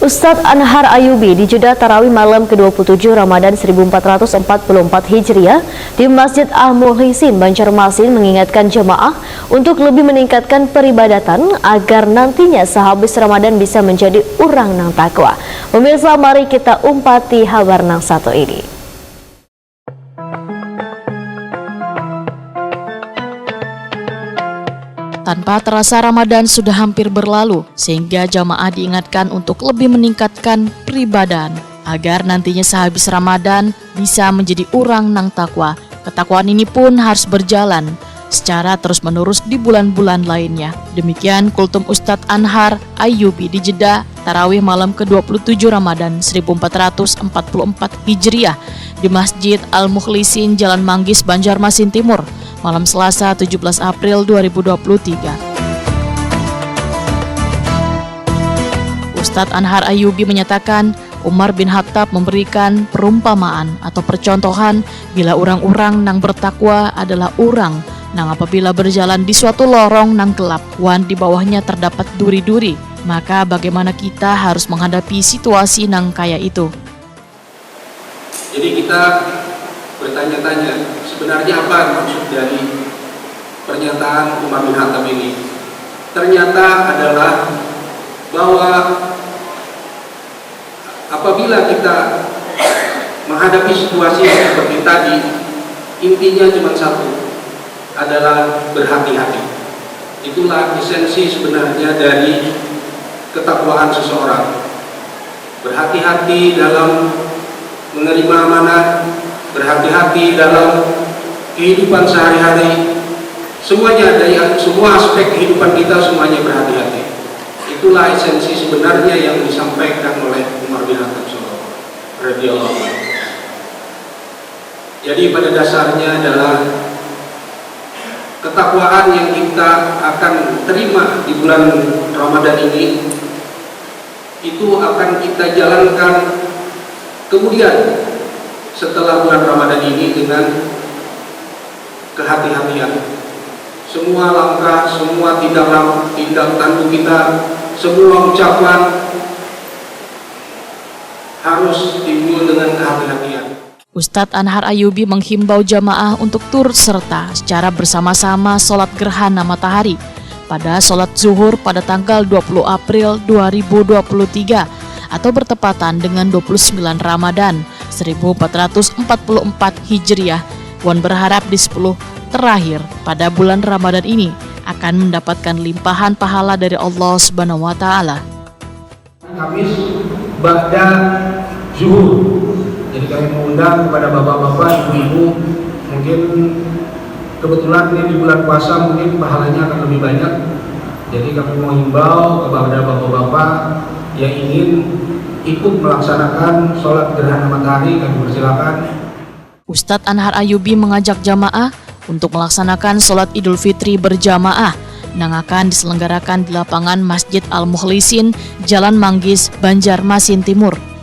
Ustadz Anhar Ayyubi di Jeddah Tarawih malam ke-27 Ramadan 1444 Hijriah di Masjid Al-Muhlisin, Banjarmasin mengingatkan jemaah untuk lebih meningkatkan peribadatan agar nantinya sehabis Ramadan bisa menjadi orang nang takwa. Pemirsa, mari kita umpati kabar nang satu ini. Tanpa terasa Ramadan sudah hampir berlalu, sehingga jamaah diingatkan untuk lebih meningkatkan peribadahan agar nantinya sehabis Ramadan bisa menjadi orang nang takwa. Ketakwaan ini pun harus berjalan secara terus-menerus di bulan-bulan lainnya. Demikian kultum Ustadz Anhar Ayyubi di Jeddah Tarawih malam ke-27 Ramadan 1444 Hijriah di Masjid Al-Mukhlisin, Jalan Manggis, Banjarmasin Timur, malam Selasa 17 April 2023. Ustadz Anhar Ayyubi menyatakan Umar bin Khattab memberikan perumpamaan atau percontohan bila orang-orang nang bertakwa adalah orang nang apabila berjalan di suatu lorong nang gelap, wan di bawahnya terdapat duri-duri, maka bagaimana kita harus menghadapi situasi nang kaya itu. Jadi kita bertanya-tanya, sebenarnya apa maksud dari pernyataan Umar bin Khattab ini? Ternyata adalah bahwa apabila kita menghadapi situasi seperti tadi, intinya cuma satu, adalah berhati-hati. Itulah esensi sebenarnya dari ketakwaan seseorang. Berhati-hati dalam menerima amanah, berhati-hati dalam kehidupan sehari-hari, semuanya dari semua aspek kehidupan kita semuanya berhati-hati. Itulah esensi sebenarnya yang disampaikan oleh Umar bin Khattab radhiyallahu anhu. Jadi pada dasarnya adalah ketakwaan yang kita akan terima di bulan Ramadan ini, itu akan kita jalankan kemudian setelah bulan Ramadan ini dengan kehati-hatian. Semua langkah, semua tindak tanduk kita, semua ucapan harus timbul dengan kehati-hatian. Ustadz Anhar Ayyubi menghimbau jamaah untuk turut serta secara bersama-sama sholat gerhana matahari pada sholat zuhur pada tanggal 20 April 2023 atau bertepatan dengan 29 Ramadan 1444 Hijriah. Wan berharap di 10 terakhir pada bulan Ramadan ini akan mendapatkan limpahan pahala dari Allah Subhanahu wa taala. Kamis ba'da zuhur. Jadi kami mengundang kepada bapak-bapak, ibu-ibu, mungkin kebetulan ini di bulan puasa mungkin pahalanya akan lebih banyak. Jadi kami menghimbau kepada bapak-bapak yang ingin ikut melaksanakan sholat gerhana matahari, kami persilakan. Ustadz Anhar Ayyubi mengajak jamaah untuk melaksanakan sholat Idul Fitri berjamaah yang akan diselenggarakan di lapangan Masjid Al-Mukhlisin, Jalan Manggis, Banjarmasin Timur.